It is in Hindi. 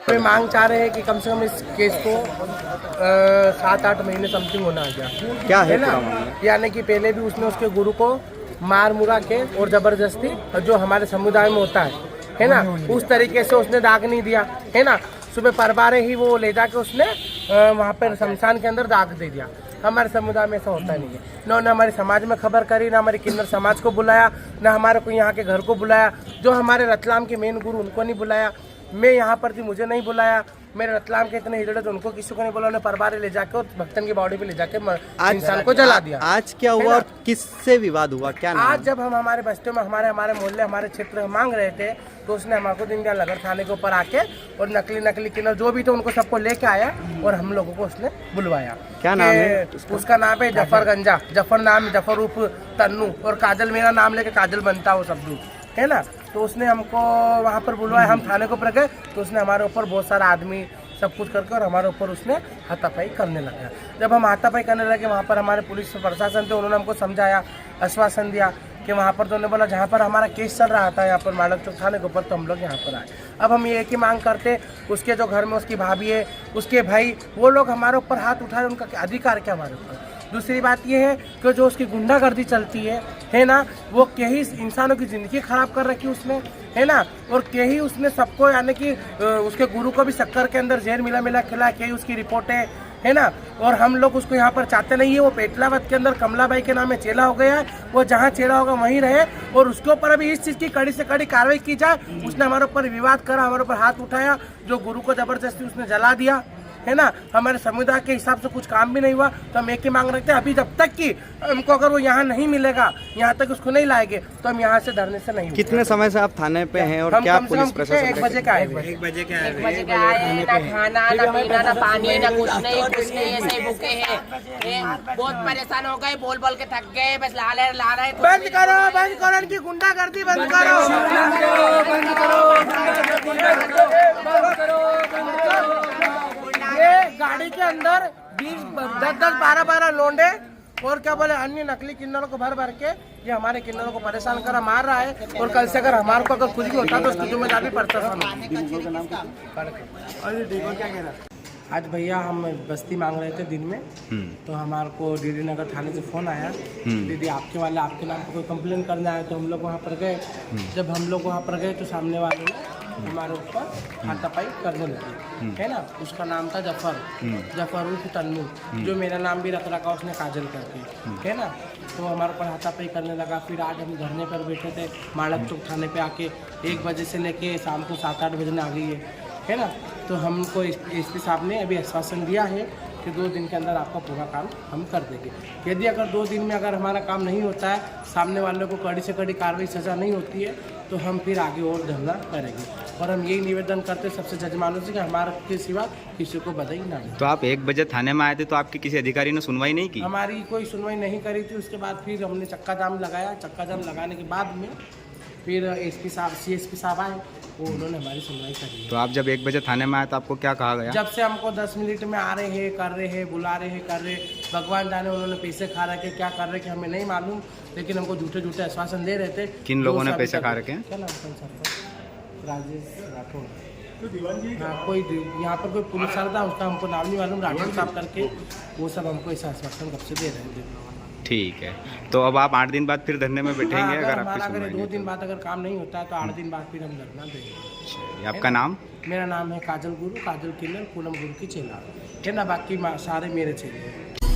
वे मांग चाह रहे हैं कि कम से कम इस केस को 7-8 महीने समथिंग होना आ गया। क्या है ना, यानी कि पहले भी उसने उसके गुरु को मार मुरा के और जबरदस्ती जो हमारे समुदाय में होता है ना, उस तरीके से उसने दाग नहीं दिया है ना। सुबह परबारे ही वो ले जाके उसने वहाँ पर शमशान के अंदर दाग दे दिया। हमारे समुदाय में ऐसा होता नहीं है। न हमारे समाज में खबर करी, ना हमारे किन्नर समाज को बुलाया, ना हमारे को यहाँ के घर को बुलाया। जो हमारे रतलाम के मेन गुरु उनको नहीं बुलाया। मैं यहाँ पर थी, मुझे नहीं बुलाया। मेरे रतलाम के इतने हिजड़े थे, उनको किसी को नहीं बोला। उन्हें परबारे ले जाके और भक्तन की बॉडी पे ले जाके इंसान को जला दिया। आज क्या हुआ और किससे विवाद हुआ, क्या नाम? आज जब हम हमारे बस्तियों में हमारे मोहल्ले हमारे क्षेत्र में मांग रहे थे, तो उसने हमारे को दीनदयाल नगर थाने के ऊपर आके और नकली किन्नर जो भी थे उनको सबको लेके आया और हम लोगों को उसने बुलवाया। क्या नाम है उसका? नाम है जफर गंजा। जफर उर्फ तन्नू, और काजल मेरा नाम लेके काजल बनता हो सब है ना। तो उसने हमको वहाँ पर बुलवाया। हम थाने के ऊपर गए तो उसने हमारे ऊपर बहुत सारा आदमी सब कुछ करके और हमारे ऊपर उसने हाथापाई करने लगा। जब हम हाथापाई करने लगे, वहाँ पर हमारे पुलिस प्रशासन थे, उन्होंने हमको समझाया, आश्वासन दिया कि वहाँ पर तो उन्होंने बोला जहाँ पर हमारा केस चल रहा था यहाँ पर मालक चौक थाने के ऊपर, तो हम लोग यहाँ पर आए। अब हम ये एक ही मांग करते, उसके जो घर में उसकी भाभी है, उसके भाई, वो लोग हमारे ऊपर हाथ उठाए, उनका अधिकार क्या हमारे ऊपर। दूसरी बात ये है कि जो उसकी गुंडागर्दी चलती है ना, वो कई इंसानों की ज़िंदगी ख़राब कर रखी उसने, है ना। और कई उसने सबको, यानी कि उसके गुरु को भी शक्कर के अंदर जहर मिला खिला, कई उसकी रिपोर्टें है ना। और हम लोग उसको यहाँ पर चाहते नहीं है। वो पेटलावत के अंदर कमलाबाई के नाम में चेला हो गया है। वो जहाँ चेला होगा वहीं रहे और उसके ऊपर अभी इस चीज़ की कड़ी से कड़ी कार्रवाई की जाए। उसने हमारे ऊपर विवाद करा, हमारे ऊपर हाथ उठाया, जो गुरु को जबरदस्ती उसने जला दिया है ना। हमारे समुदाय के हिसाब से कुछ काम भी नहीं हुआ। तो हम एक ही मांग रखते हैं, अभी जब तक कि हमको अगर वो यहाँ नहीं मिलेगा, यहाँ तक उसको नहीं लाएंगे, तो हम यहाँ से धरने से नहीं। कितने समय से आप थाने पे हैं और क्या पुलिस प्रशासन? 1 बजे का आए। 1 बजे के आए, ना खाना ना पीना ना पानी ना कुछ नहीं ऐसे ही भूखे हैं। बहुत परेशान हो गए, बोल के थक गए, बस ला रहे। बंद करो इनकी गुंडागर्दी, बंद करो। ये गाड़ी के अंदर 10-10, 12-12 लोंडे और क्या बोले अन्य नकली किन्नरों को भर के ये हमारे किन्नरों को परेशान करा मार रहा है। और कल से अगर हमारे को अगर कुछ भी होता तो उसकी जिम्मेदारी प्रशासन। आज भैया हम बस्ती मांग रहे थे दिन में, तो हमारे को डीडी नगर थाने से फ़ोन आया, दीदी आपके नाम पर कोई कंप्लेन करने आए। तो हम लोग वहाँ पर गए। जब हम लोग वहाँ पर गए तो सामने वाले ने हमारे ऊपर हाथापाई करने लगे, है ना। उसका नाम था जफर उर्फ तन्नू, जो मेरा नाम भी रख रखा उसने काजल करके, है ना। तो हमारे ऊपर हाथापाई करने लगा। फिर आज हम धरने पर बैठे थे मालक चौक थाने पे आके, 1 बजे से लेके शाम को 7-8 बजे आ गई है ना। तो हमको एसपी साहब ने अभी आश्वासन दिया है कि 2 दिन के अंदर आपका पूरा काम हम कर देंगे। यदि अगर 2 दिन में अगर हमारा काम नहीं होता है, सामने वाले को कड़ी से कड़ी कार्रवाई सज़ा नहीं होती है, तो हम फिर आगे और धरना करेंगे। और हम यही निवेदन करते सबसे जजमानों से कि हमारे के सिवा किसी को बधाई ना दे। तो आप 1 बजे थाने में आए थे, तो आपके किसी अधिकारी ने सुनवाई नहीं की? हमारी कोई सुनवाई नहीं करी थी। उसके बाद फिर हमने चक्का जाम लगाया। चक्का जाम लगाने के बाद में फिर एसपी साहब CSP साहब आए, वो उन्होंने हमारी सुनवाई करी। तो आप जब 1 बजे थाने में आए तो आपको क्या कहा गया? जब से हमको 10 मिनट में आ रहे हैं, कर रहे हैं, बुला रहे हैं, कर रहे, भगवान जाने उन्होंने पैसे खा रखे, क्या कर रहे कि हमें नहीं मालूम, लेकिन हमको झूठे आश्वासन दे रहे थे। किन लोगों ने पैसे खा रखे? क्या नाम था? राजेश राठौर। हाँ, कोई यहाँ पर कोई पुलिस वाला था, उसका हमको नाम नहीं मालूम, राठौर साहब करके, वो सब हमको ऐसा आश्वासन कब से दे रहे थे। ठीक है, तो अब आप 8 दिन बाद फिर धरने में बैठेंगे? हाँ, अगर हमारा आपकी अगर 2 दिन बाद अगर काम नहीं होता है तो 8 दिन बाद फिर हम धरना देंगे। आपका नाम? मेरा नाम है काजल किन्नर, पूनम गुरु की चेला, है ना। बाकी सारे मेरे चेले हैं।